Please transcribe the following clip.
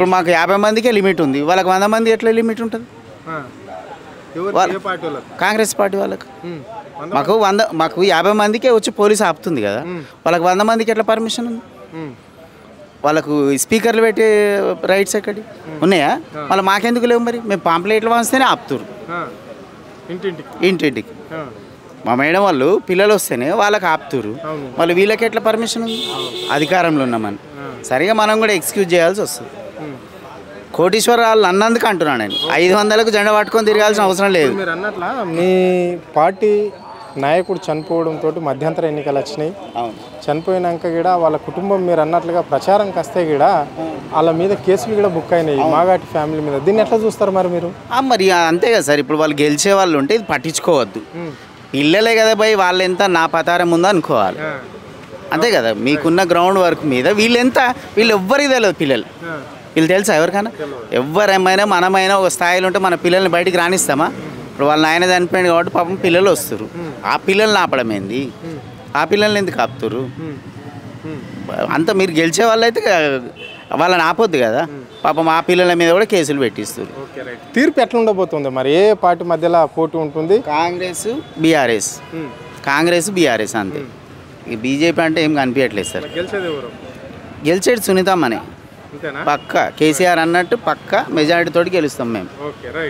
ఇప్పుడు మాకు 50 మందికే లిమిట్ ఉంది, వాళ్ళకి 100 మంది ఎట్లా లిమిట్ ఉంటుంది? కాంగ్రెస్ పార్టీ వాళ్ళకి మాకు 50 మందికే వచ్చి పోలీసు ఆపుతుంది కదా, వాళ్ళకి 100 మందికి ఎట్లా పర్మిషన్ ఉంది? వాళ్ళకు స్పీకర్లు పెట్టే రైట్స్ ఎక్కడి ఉన్నాయా? మళ్ళీ మాకెందుకు లేవు? మరి మేము పాంప్లెట్లు పంచితేనే ఆపుతారు ఇంటింటికి. మా మేడం వాళ్ళు పిల్లలు వస్తేనే వాళ్ళకి ఆపుతారు, మళ్ళీ వీళ్ళకి ఎట్లా పర్మిషన్ ఉంది? అధికారంలో ఉన్నామని సరిగా మనం కూడా ఎక్స్క్యూజ్ చేయాల్సి వస్తుంది. కోటీశ్వరరాలు అన్నందుకు అంటున్నాను నేను, 500కు జెండా పట్టుకొని తిరగాల్సిన అవసరం లేదు. మీరు అన్నట్ల మీ పార్టీ నాయకుడు చనిపోవడంతో మధ్యంతర ఎన్నికలు వచ్చినాయి. చనిపోయినాక కూడా వాళ్ళ కుటుంబం మీరు అన్నట్లుగా ప్రచారంకి వస్తే కూడా వాళ్ళ మీద కేసులు కూడా బుక్ అయినాయి, మాగాటి ఫ్యామిలీ మీద. దీన్ని ఎట్లా చూస్తారు మరి మీరు? మరి అంతే కదా సార్, ఇప్పుడు వాళ్ళు గెలిచే వాళ్ళు ఉంటే ఇది పట్టించుకోవద్దు. పిల్లలే కదా భయ్, వాళ్ళు ఎంత నా పతారం ఉందో అనుకోవాలి, అంతే కదా. మీకున్న గ్రౌండ్ వర్క్ మీద వీళ్ళు ఎవ్వరికి తెలియదు. వీళ్ళు తెలుసా ఎవరికైనా? ఎవరేమైనా మనమైనా ఒక స్థాయిలో ఉంటే మన పిల్లల్ని బయటికి రానిస్తామా? ఇప్పుడు వాళ్ళ నాయన చనిపోయింది కాబట్టి పాపం పిల్లలు వస్తారు, ఆ పిల్లల్ని ఆపడం ఏంది? ఆ పిల్లల్ని ఎందుకు ఆపుతారు? అంత మీరు గెలిచే వాళ్ళు అయితే వాళ్ళని ఆపొద్దు కదా, పాపం ఆ పిల్లల మీద కూడా కేసులు పెట్టిస్తారు. తీర్పు ఎట్లా ఉండబోతుంది మరి? ఏ పార్టీ మధ్యలో పోటీ ఉంటుంది? కాంగ్రెస్ బీఆర్ఎస్ అంతే. ఈ బీజేపీ అంటే ఏం కనిపించట్లేదు సార్. గెలిచేది సునీతమ్మనే పక్క, కేసీఆర్ అన్నట్టు పక్క మెజారిటీ తోటి గెలుస్తాం మేము.